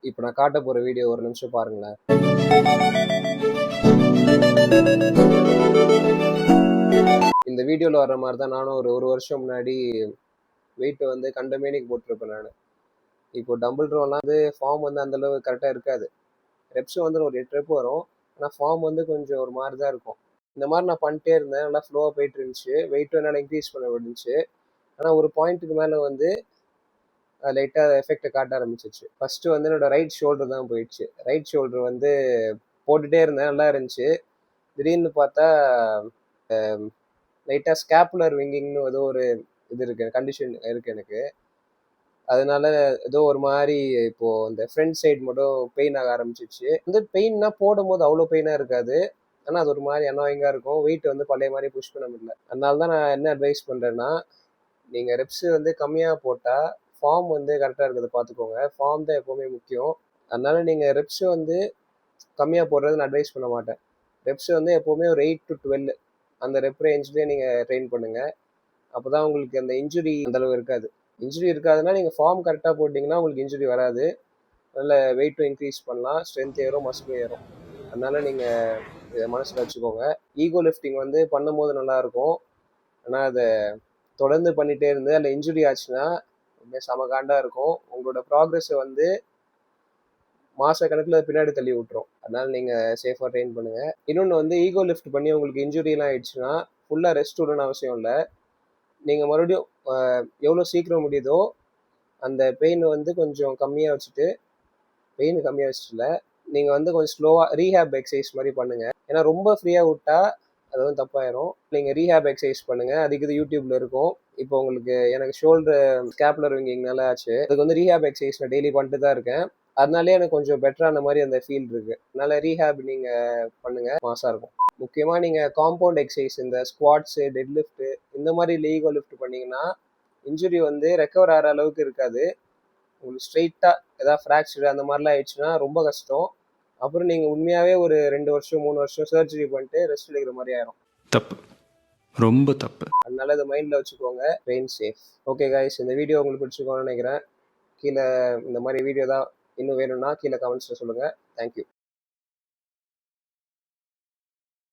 இப்போ நான் காட்ட போகிற வீடியோ ஒரு நிமிஷம் பாருங்களேன். இந்த வீடியோவில் வர்ற மாதிரி தான் நானும் ஒரு வருஷம் முன்னாடி வெயிட் வந்து கண்டமேனிக்கு போட்டிருப்பேன் நான். இப்போ டம்பிள் ரோலாம் வந்து ஃபார்ம் வந்து அந்தளவு கரெக்டாக இருக்காது. ரெப்ஸ் வந்து ஒரு 8 ரெப் வரும். ஆனால் ஃபார்ம் வந்து கொஞ்சம் ஒரு மாதிரி தான் இருக்கும். இந்த மாதிரி நான் பண்ணிட்டே இருந்தேன். நல்லா ஃப்ளோவாக போயிட்டு இருந்துச்சு. வெயிட்டும் என்னால் இன்க்ரீஸ் பண்ண முடிஞ்சுச்சு. ஆனால் ஒரு பாயிண்ட்டுக்கு மேலே வந்து லைட்டாக எஃபெக்டை காட்ட ஆரம்பிச்சிச்சு. ஃபஸ்ட்டு வந்து என்னோட ரைட் ஷோல்டர் தான் போயிடுச்சு. ரைட் ஷோல்டர் வந்து போட்டுகிட்டே இருந்தேன், நல்லா இருந்துச்சு. திடீர்னு பார்த்தா லைட்டாக ஸ்கேப்புலர் விங்கிங்னு ஏதோ ஒரு இது இருக்குது, கண்டிஷன் இருக்குது எனக்கு. அதனால ஏதோ ஒரு மாதிரி இப்போது இந்த ஃப்ரண்ட் சைடு மட்டும் பெயின் ஆக ஆரம்பிச்சிச்சு. வந்து பெயின்னா போடும்போது அவ்வளோ பெயினாக இருக்காது. ஆனால் அது ஒரு மாதிரி அனாயிங்காக இருக்கும். வெயிட் வந்து பழைய மாதிரி புஷ் பண்ண முடியல. அதனால தான் நான் என்ன அட்வைஸ் பண்ணுறேன்னா, நீங்கள் ரெப்ஸு வந்து கம்மியாக போட்டால் ஃபார்ம் வந்து கரெக்டாக இருக்கிறத பார்த்துக்கோங்க. ஃபார்ம் தான் எப்போவுமே முக்கியம். அதனால நீங்கள் ரெப்ஸு வந்து கம்மியாக போடுறது நான் அட்வைஸ் பண்ண மாட்டேன். ரெப்ஸு வந்து எப்போவுமே ஒரு 8 to 12 அந்த ரெப் ரேஞ்ச்லேயே நீங்கள் ட்ரெயின் பண்ணுங்கள். அப்போ தான் உங்களுக்கு அந்த இன்ஜுரி அந்தளவு இருக்காது. இன்ஜுரி இருக்காதுன்னா நீங்கள் ஃபார்ம் கரெக்டாக போட்டிங்கன்னா உங்களுக்கு இன்ஜுரி வராது. நல்ல வெயிட்டும் இன்க்ரீஸ் பண்ணலாம், ஸ்ட்ரென்த் ஏறும், மசிலும் ஏறும். அதனால நீங்கள் இதை மனசில் வச்சுக்கோங்க. ஈகோ லிஃப்டிங் வந்து பண்ணும்போது நல்லாயிருக்கும். ஆனால் அதை தொடர்ந்து பண்ணிகிட்டே இருந்து அதில் இன்ஜுரி ஆச்சுன்னா ரொம்ப சமகாண்டாக இருக்கும். உங்களோட ப்ராக்ரெஸை வந்து மாத கணக்கில் பின்னாடி தள்ளி விட்டுரும். அதனால நீங்கள் சேஃபாக ட்ரெயின் பண்ணுங்கள். இன்னொன்று வந்து ஈகோ லிஃப்ட் பண்ணி உங்களுக்கு இன்ஜுரிலாம் ஆயிடுச்சுன்னா ஃபுல்லாக ரெஸ்ட் விடணும்னு அவசியம் இல்லை. நீங்கள் மறுபடியும் எவ்வளோ சீக்கிரம் முடியுதோ அந்த பெயின் வந்து கொஞ்சம் கம்மியாக வச்சுட்டு, நீங்கள் வந்து கொஞ்சம் ஸ்லோவாக ரீஹேப் எக்ஸசைஸ் மாதிரி பண்ணுங்கள். ஏன்னா ரொம்ப ஃப்ரீயாக விட்டால் அது வந்து தப்பாயிரும். நீங்கள் ரீஹேப் எக்ஸசைஸ் பண்ணுங்கள். அதுக்கு இது யூடியூப்பில் இருக்கும். இப்போ உங்களுக்கு எனக்கு ஷோல்டர் ஸ்கேப்புலர் விங்கிங்னால ஆச்சு. அதுக்கு வந்து ரீஹேப் எக்ஸசைஸ் நான் டெய்லி பண்ணிட்டு தான் இருக்கேன். அதனாலே எனக்கு கொஞ்சம் பெட்டரான மாதிரி அந்த ஃபீல் இருக்குது. அதனால ரீஹேப் நீங்கள் பண்ணுங்கள், மாசாக இருக்கும். முக்கியமாக நீங்கள் காம்பவுண்ட் எக்ஸசைஸ் இந்த ஸ்குவாட்ஸு, டெட் லிஃப்ட்டு இந்த மாதிரி ஈகோ லிஃப்ட் பண்ணிங்கன்னா இன்ஜுரி வந்து ரெக்கவர் ஆகிற அளவுக்கு இருக்காது. உங்களுக்கு ஸ்ட்ரெயிட்டாக ஏதாவது ஃப்ராக்சர் அந்த மாதிரிலாம் ஆயிடுச்சுன்னா ரொம்ப கஷ்டம். அப்புறம் நீங்கள் உண்மையாகவே ஒரு 2 வருஷம் 3 வருஷம் சர்ஜரி பண்ணிட்டு ரெஸ்ட் எடுக்கிற மாதிரி ஆயிரும். தப்பு, ரொம்ப தப்பு. அதனால இதை மைண்டில் வச்சுக்கோங்க. Train safe. ஓகே கைஸ், இந்த வீடியோ உங்களுக்கு பிடிச்சிருக்கோன்னு நினைக்கிறேன். கீழே இந்த மாதிரி வீடியோ தான் இன்னும் வேணும்னா கீழே கமெண்ட்ஸில் சொல்லுங்கள். தேங்க்யூ.